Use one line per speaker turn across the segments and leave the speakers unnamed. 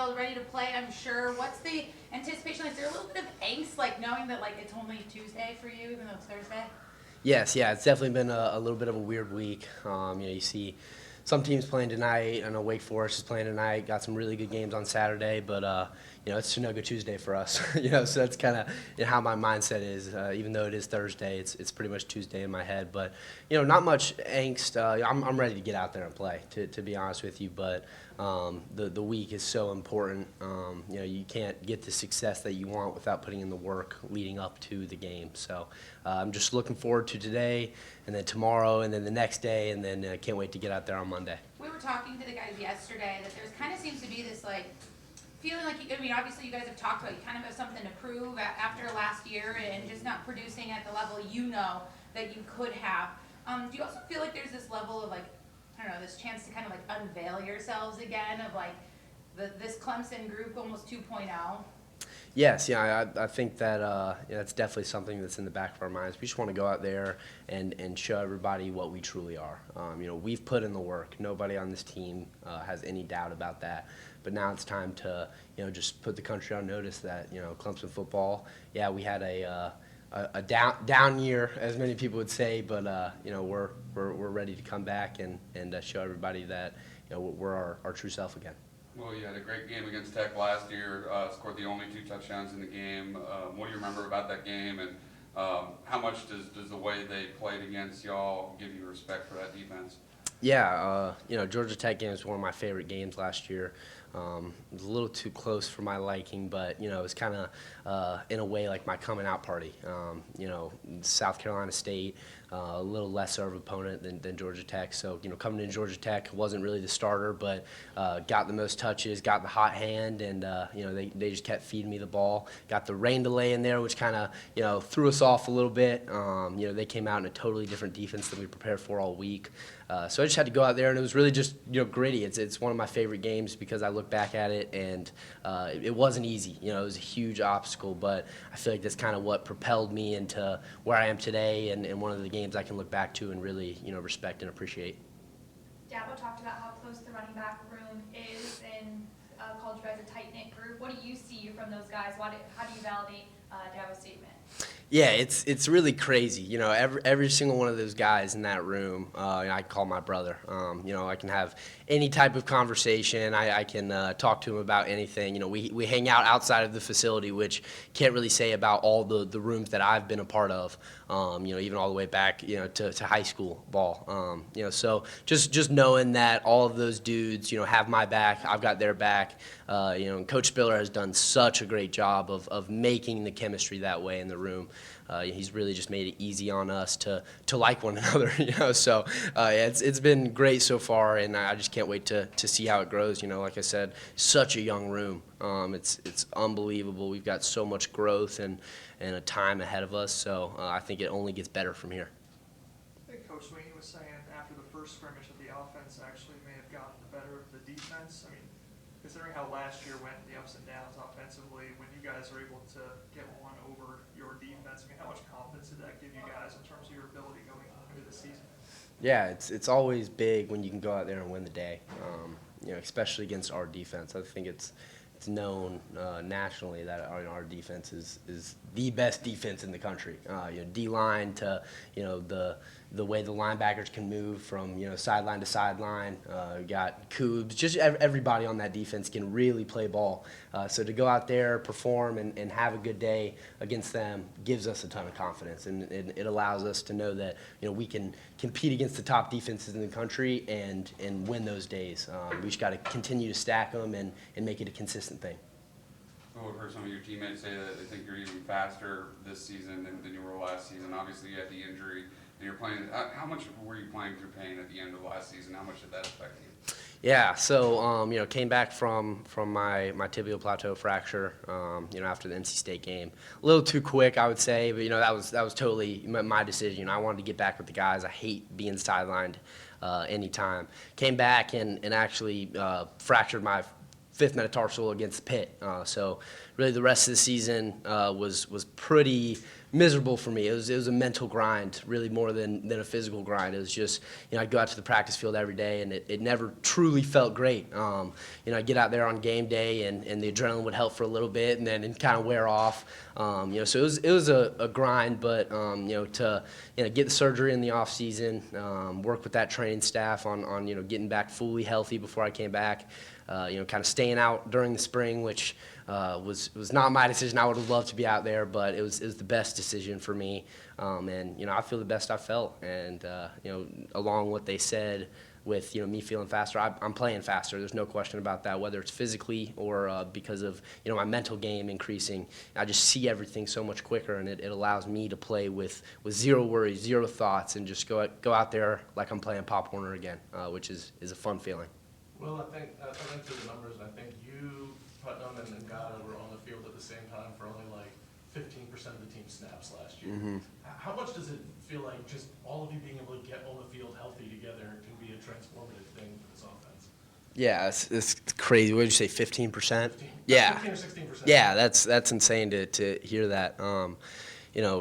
all ready to play, I'm sure. What's the anticipation? Is there a little bit of angst, like knowing that like it's only Tuesday for you, even though it's Thursday?
Yes, yeah, it's definitely been a little bit of a weird week. You see some teams playing tonight. I know Wake Forest is playing tonight. Got some really good games on Saturday, but it's Sunogo Tuesday for us. So that's kind of how my mindset is. Even though it is Thursday, it's pretty much Tuesday in my head. But not much angst. I'm ready to get out there and play. To be honest with you, but the week is so important. You can't get the success that you want without putting in the work leading up to the game. So I'm just looking forward to today, and then tomorrow, and then the next day, and then can't wait to get out there on Monday.
We were talking to the guys yesterday that there's kind of seems to be this like feeling like, obviously you guys have talked about you kind of have something to prove after last year and just not producing at the level that you could have. Do you also feel like there's this level of like, I don't know, this chance to kind of like unveil yourselves again of like this Clemson group almost 2.0?
Yes, yeah, I think that that's definitely something that's in the back of our minds. We just want to go out there and show everybody what we truly are. We've put in the work. Nobody on this team has any doubt about that. But now it's time to just put the country on notice that Clemson football. Yeah, we had a down year, as many people would say, but we're ready to come back and show everybody that we're our true self again.
Well, you had a great game against Tech last year, scored the only 2 touchdowns in the game. What do you remember about that game, and how much does the way they played against y'all give you respect for that defense?
Yeah, Georgia Tech game was one of my favorite games last year. It was a little too close for my liking, but it was kind of in a way like my coming out party. South Carolina State, a little lesser of an opponent than Georgia Tech. So coming in Georgia Tech, wasn't really the starter, but got the most touches, got the hot hand, and they just kept feeding me the ball. Got the rain delay in there, which kind of threw us off a little bit. They came out in a totally different defense than we prepared for all week. So I just had to go out there, and it was really just gritty. It's one of my favorite games because I look back at it, and it wasn't easy. It was a huge obstacle, but I feel like that's kind of what propelled me into where I am today, and one of the games I can look back to and really respect and appreciate.
Dabo talked about how close the running back room is and called you guys a tight-knit group. What do you see from those guys? How do you validate Dabo's statement?
Yeah, it's really crazy. Every single one of those guys in that room, I call my brother. I can have any type of conversation. I can talk to him about anything. We hang out outside of the facility, which can't really say about all the rooms that I've been a part of. Even all the way back, to high school ball. So just knowing that all of those dudes, have my back, I've got their back. And Coach Spiller has done such a great job of making the chemistry that way in the room. He's really just made it easy on us to like one another. So it's been great so far, and I just can't wait to see how it grows. Like I said, such a young room. It's unbelievable. We've got so much growth and a time ahead of us. So I think it only gets better from here.
I think Coach Sweeney was saying after the first scrimmage that the offense actually may have gotten the better of the defense. I mean, considering how last year went, the ups and downs offensively, when you guys are able to get one over your defense, I mean, how much confidence did that give you guys in terms of your ability going into the season? Yeah,
it's always big when you can go out there and win the day, especially against our defense. I think it's known nationally that our defense is the best defense in the country. D-line to the way the linebackers can move from sideline to sideline. We got Coobs, just everybody on that defense can really play ball. So to go out there, perform, and have a good day against them gives us a ton of confidence, and it allows us to know that we can compete against the top defenses in the country and win those days. We just got to continue to stack them and make it a consistent thing.
Well, we've heard some of your teammates say that they think you're even faster this season than you were last season. Obviously, you had the injury, and you're playing. How much were you playing through pain at the end of last season? How much did that affect you?
Yeah, so came back from my tibial plateau fracture, after the NC State game. A little too quick, I would say, but that was totally my decision. I wanted to get back with the guys. I hate being sidelined anytime. Came back and actually fractured my 5th metatarsal against Pitt. So really the rest of the season was pretty miserable for me. It was a mental grind, really more than a physical grind. It was just, I'd go out to the practice field every day, and it never truly felt great. I'd get out there on game day, and the adrenaline would help for a little bit, and then it kind of wear off. So it was a grind, but to get the surgery in the off season, work with that training staff on getting back fully healthy before I came back. Kind of staying out during the spring, which was not my decision. I would have loved to be out there, but it was the best decision for me. And I feel the best I felt. And along what they said with me feeling faster, I'm playing faster. There's no question about that. Whether it's physically or because of my mental game increasing, I just see everything so much quicker, and it allows me to play with zero worries, zero thoughts, and just go out there like I'm playing Pop Warner again, which is a fun feeling.
Well, I think I went through the numbers, and I think you, Putnam, and Ngata were on the field at the same time for only like 15% of the team snaps last year.
Mm-hmm.
How much does it feel like just all of you being able to get on the field healthy together can be a transformative thing for this offense?
Yeah, it's crazy. What did you say, 15%?
15,
Yeah.
15 or 16%.
Yeah, that's insane to hear that.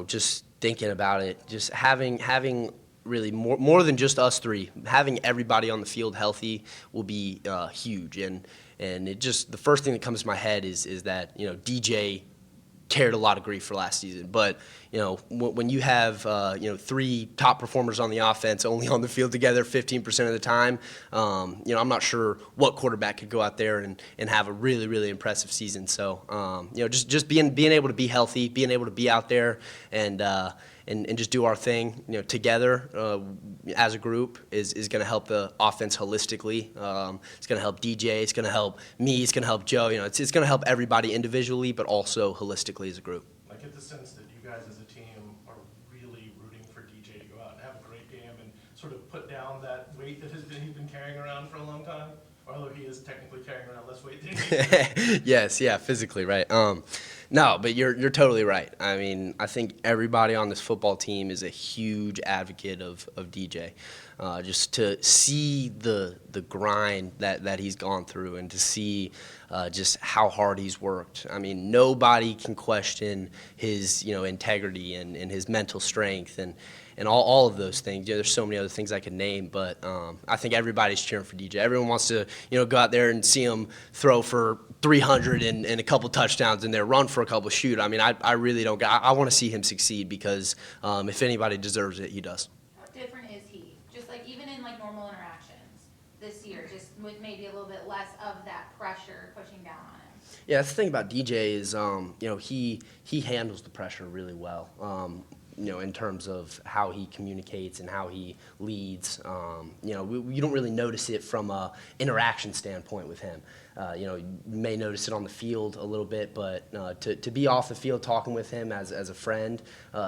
Just thinking about it, just having really more than just us three, having everybody on the field healthy will be huge. And it just, the first thing that comes to my head is that DJ carried a lot of grief for last season, but when you have three top performers on the offense only on the field together 15% of the time, I'm not sure what quarterback could go out there and have a really, really impressive season. So just being able to be healthy, being able to be out there and just do our thing together as a group is going to help the offense holistically. It's going to help DJ, it's going to help me, it's going to help Joe. It's going to help everybody individually, but also holistically as a group.
I get the sense that you guys as a team are really rooting for DJ to go out and have a great game and sort of put down that weight that he's been carrying around for a long time, although he is technically carrying around less weight than he
Yes, yeah, physically, right. No, but you're totally right. I mean, I think everybody on this football team is a huge advocate of DJ. Just to see the grind that he's gone through and to see just how hard he's worked. I mean, nobody can question his integrity and his mental strength and all of those things. There's so many other things I could name, but I think everybody's cheering for DJ. Everyone wants to go out there and see him throw for 300 and a couple touchdowns in there, run for a couple, shoot. I mean, I really don't. I want to see him succeed because if anybody deserves it, he does.
How different is he? Just like even in like normal interactions this year, just with maybe a little bit less of that pressure pushing down on him.
Yeah, that's the thing about DJ is he handles the pressure really well. In terms of how he communicates and how he leads. You don't really notice it from a interaction standpoint with him. You may notice it on the field a little bit, but to be off the field talking with him as a friend,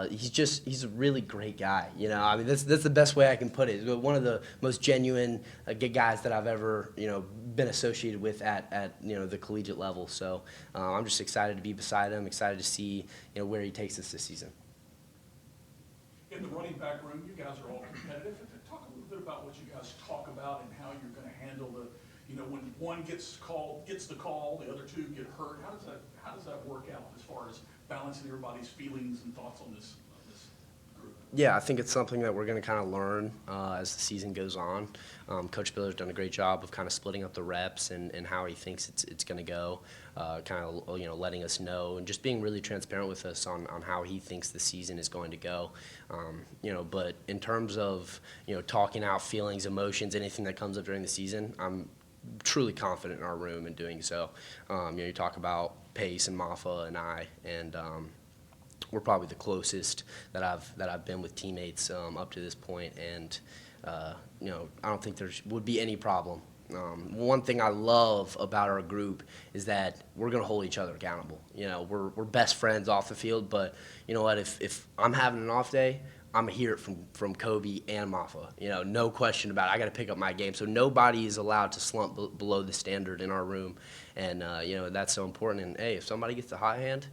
he's a really great guy. I mean, that's the best way I can put it. He's one of the most genuine good guys that I've ever been associated with at the collegiate level. So I'm just excited to be beside him, excited to see where he takes us this season.
In the running back room, you guys are all competitive. Talk a little bit about what you guys talk about and how you're going to handle when one gets the call, the other two get hurt. How does that work out as far as balancing everybody's feelings and thoughts on this group?
Yeah, I think it's something that we're going to kind of learn as the season goes on. Coach Biller's done a great job of kind of splitting up the reps and how he thinks it's going to go, kind of letting us know and just being really transparent with us on how he thinks the season is going to go. But in terms of talking out feelings, emotions, anything that comes up during the season, I'm truly confident in our room in doing so. You talk about Pace and Maffa and I, and we're probably the closest that I've been with teammates up to this point, and I don't think there would be any problem. One thing I love about our group is that we're going to hold each other accountable. We're best friends off the field, but you know what? If I'm having an off day, I'm going to hear it from Kobe and Maffa. No question about it. I got to pick up my game. So nobody is allowed to slump below the standard in our room, and that's so important. And hey, if somebody gets the hot hand,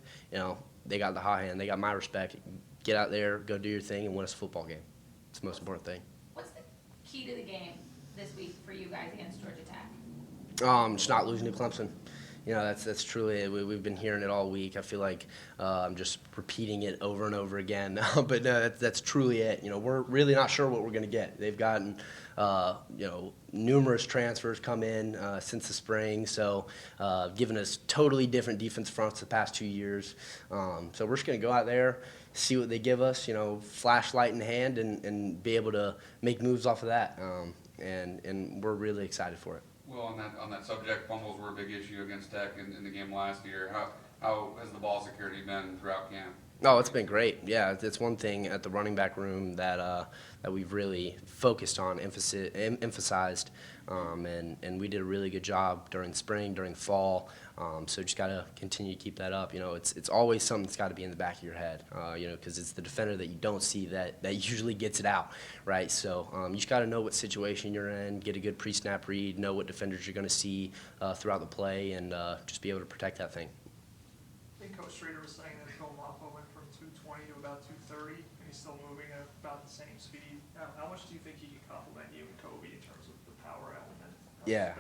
they got the hot hand. They got my respect. Get out there, go do your thing, and win us a football game. It's the most important thing.
What's the key to the game this week for you guys against Georgia Tech?
Just not losing to Clemson. You know, that's truly it. We've been hearing it all week. I feel like I'm just repeating it over and over again. But no, that's truly it. You know, we're really not sure what we're going to get. They've gotten, you know, numerous transfers come in since the spring, so giving us totally different defense fronts the past 2 years. So we're just going to go out there, see what they give us, you know, flashlight in hand, and be able to make moves off of that. And we're really excited for it.
Well, on that subject, fumbles were a big issue against Tech in the game last year. How has the ball security been throughout camp?
Oh, it's been great. Yeah, it's one thing at the running back room that we've really focused on, emphasized, and we did a really good job during the spring, during the fall. So just got to continue to keep that up. You know, it's always something that's got to be in the back of your head. You know, because it's the defender that you don't see that usually gets it out, right? So you just got to know what situation you're in, get a good pre-snap read, know what defenders you're going to see throughout the play, and just be able to protect that thing.
I think Coach Schrader was saying that Phil Maffa went from 220 to about 230, and he's still moving at about the same speed. How much do you think he can complement you and Kobe in terms of the power element?
Yeah.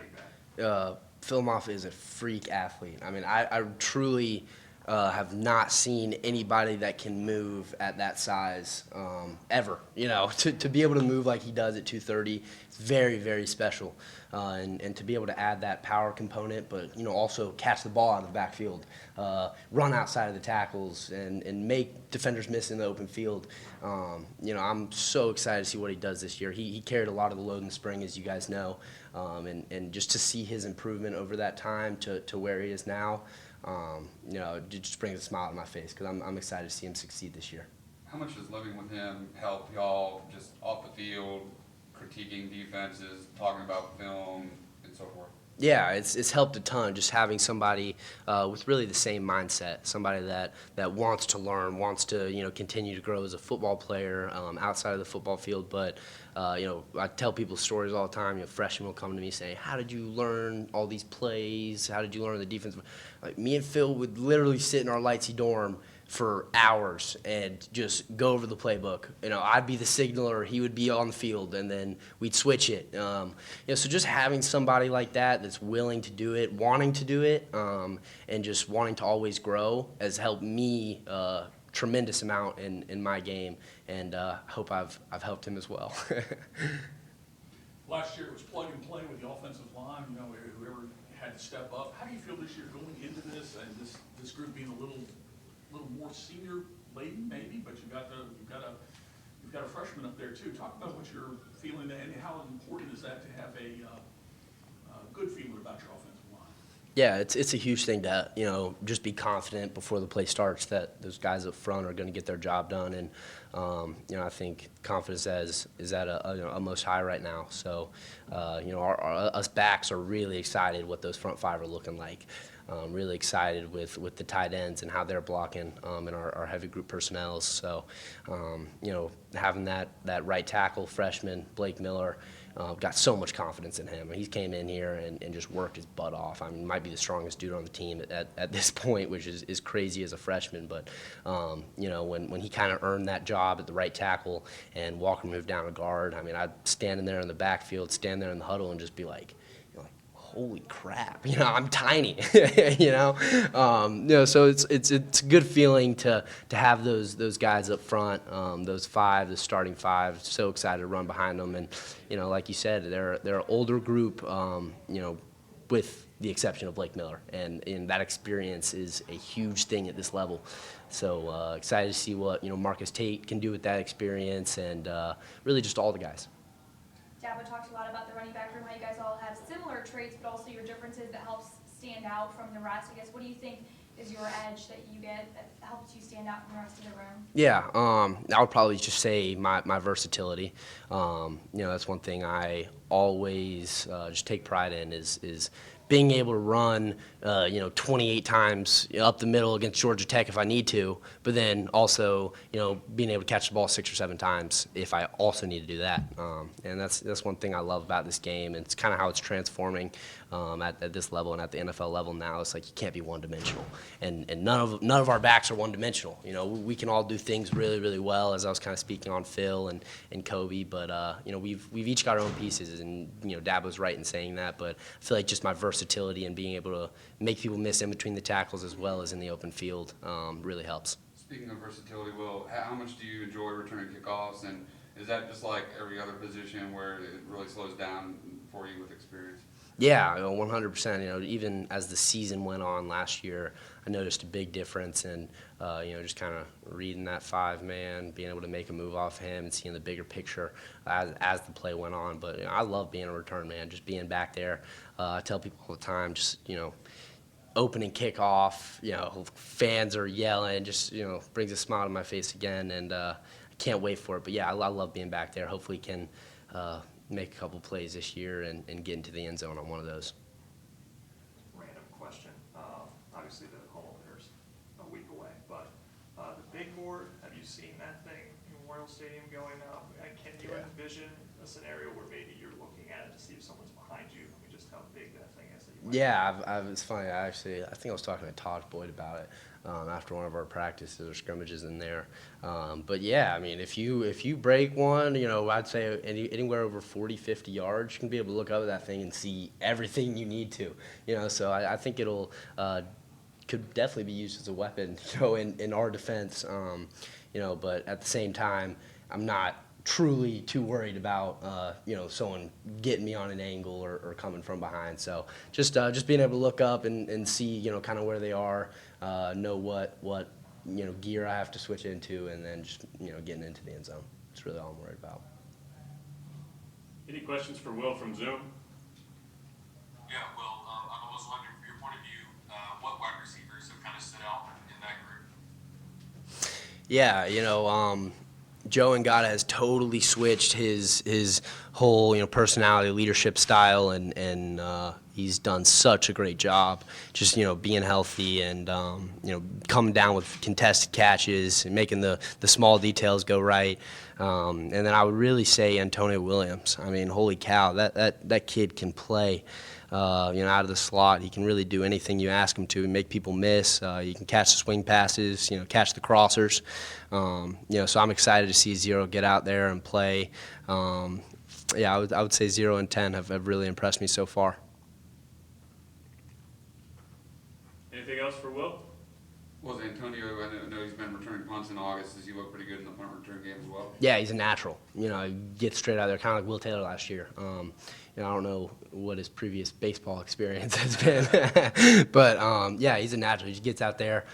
Phil Maffa is a freak athlete. I mean, I truly have not seen anybody that can move at that size ever. You know, to be able to move like he does at 230, it's very, very special. And to be able to add that power component, but, you know, also catch the ball out of the backfield, run outside of the tackles, and make defenders miss in the open field. You know, I'm so excited to see what he does this year. He carried a lot of the load in the spring, as you guys know, and just to see his improvement over that time to where he is now, you know, it just brings a smile to my face because I'm excited to see him succeed this year.
How much does living with him help y'all just off the field, critiquing defenses, talking about film, and so forth?
Yeah, it's helped a ton just having somebody with really the same mindset, somebody that wants to learn, wants to, you know, continue to grow as a football player outside of the football field. But you know, I tell people stories all the time. You know, freshmen will come to me saying, "How did you learn all these plays? How did you learn the defense?" Like me and Phil would literally sit in our Lightsey dorm for hours and just go over the playbook. You know, I'd be the signaler, he would be on the field, and then we'd switch it. You know, so just having somebody like that that's willing to do it, wanting to do it, and just wanting to always grow has helped me tremendous amount in my game, and hope I've helped him as well.
Last year it was plug and play with the offensive line, you know, whoever had to step up. How do you feel this year going into this, and this group being a little more senior laden maybe, but you've got a freshman up there too. Talk about what you're feeling and how important is that to have a good feeling about your offensive line.
Yeah, it's a huge thing to, you know, just be confident before the play starts that those guys up front are going to get their job done, and you know, I think confidence is at a most high right now. So you know, us backs are really excited what those front five are looking like. Really excited with the tight ends and how they're blocking and our heavy group personnel. So, you know, having that right tackle freshman, Blake Miller, got so much confidence in him. He came in here and just worked his butt off. I mean, might be the strongest dude on the team at this point, which is crazy as a freshman. But, you know, when he kind of earned that job at the right tackle and Walker moved down to guard, I mean, I'd stand in there in the backfield, stand there in the huddle and just be like, holy crap, you know, I'm tiny, you know? You know, so it's a good feeling to have those guys up front, those five, the starting five, so excited to run behind them. And, you know, like you said, they're an older group, you know, with the exception of Blake Miller. And that experience is a huge thing at this level. So excited to see what, you know, Marcus Tate can do with that experience, and really just all the guys.
Dabo talked a lot about the running back room, how you guys all have similar traits, but also your differences that helps stand out from the rest. I guess, what do you think is your edge that you get that helps you stand out from the rest of the room?
Yeah, I would probably just say my versatility. You know, that's one thing I always just take pride in is being able to run, you know, 28 times up the middle against Georgia Tech if I need to, but then also, you know, being able to catch the ball 6 or 7 times if I also need to do that. And that's one thing I love about this game, and it's kind of how it's transforming. at this level and at the NFL level now. It's like you can't be one-dimensional, and none of our backs are one-dimensional. You know, we can all do things really, really well, as I was kind of speaking on Phil and Kobe, but you know, we've each got our own pieces, and you know, Dab was right in saying that, but I feel like just my versatility and being able to make people miss in between the tackles as well as in the open field really helps.
Speaking of versatility, Will, how much do you enjoy returning kickoffs, and is that just like every other position where it really slows down for you with experience?
Yeah, 100%. You know, even as the season went on last year, I noticed a big difference in, you know, just kind of reading that 5-man, being able to make a move off him and seeing the bigger picture as the play went on. But you know, I love being a return man, just being back there. I tell people all the time, just, you know, opening kickoff, you know, fans are yelling, just, you know, brings a smile to my face again, and I can't wait for it. But yeah, I love being back there. Hopefully can make a couple plays this year and get into the end zone on one of those.
Random question. Obviously, the home opener's a week away, but the big board, have you seen that thing in Memorial Stadium going up? And can you envision a scenario where maybe you're looking at it to see if someone's behind you? I mean, just how big that thing is that you might.
Yeah, it's funny. I think I was talking to Todd Boyd about it after one of our practices or scrimmages in there. But yeah, I mean, if you break one, you know, I'd say anywhere over 40, 50 yards, you can be able to look up at that thing and see everything you need to. You know, so I think it'll could definitely be used as a weapon, you know, in our defense. You know, but at the same time, I'm not truly too worried about you know, someone getting me on an angle or coming from behind. So just being able to look up and see, you know, kind of where they are, know what you know, gear I have to switch into, and then just, you know, getting into the end zone. That's really all I'm worried about.
Any questions for Will from Zoom?
Yeah, Will, I was wondering, from your point of view, what wide receivers have kind of stood out in that group?
Yeah, you know, Joe Ngata has totally switched his whole, you know, personality, leadership style, and he's done such a great job just, you know, being healthy and, you know, coming down with contested catches and making the small details go right. And then I would really say Antonio Williams. I mean, holy cow, that kid can play. You know, out of the slot, he can really do anything you ask him to and make people miss. He can catch the swing passes, you know, catch the crossers. You know, so I'm excited to see Zero get out there and play. Yeah, I would say 0 and 10 have really impressed me so far.
Anything else for Will?
Was Antonio, I know he's been returning punts in August, does he look pretty good in the punt return game as well?
Yeah, he's a natural. You know, he gets straight out there, kind of like Will Taylor last year. You know, I don't know what his previous baseball experience has been, but yeah, he's a natural. He just gets out there,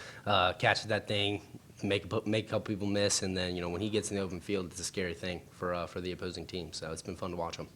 catches that thing, make a couple people miss, and then, you know, when he gets in the open field, it's a scary thing for the opposing team. So it's been fun to watch him.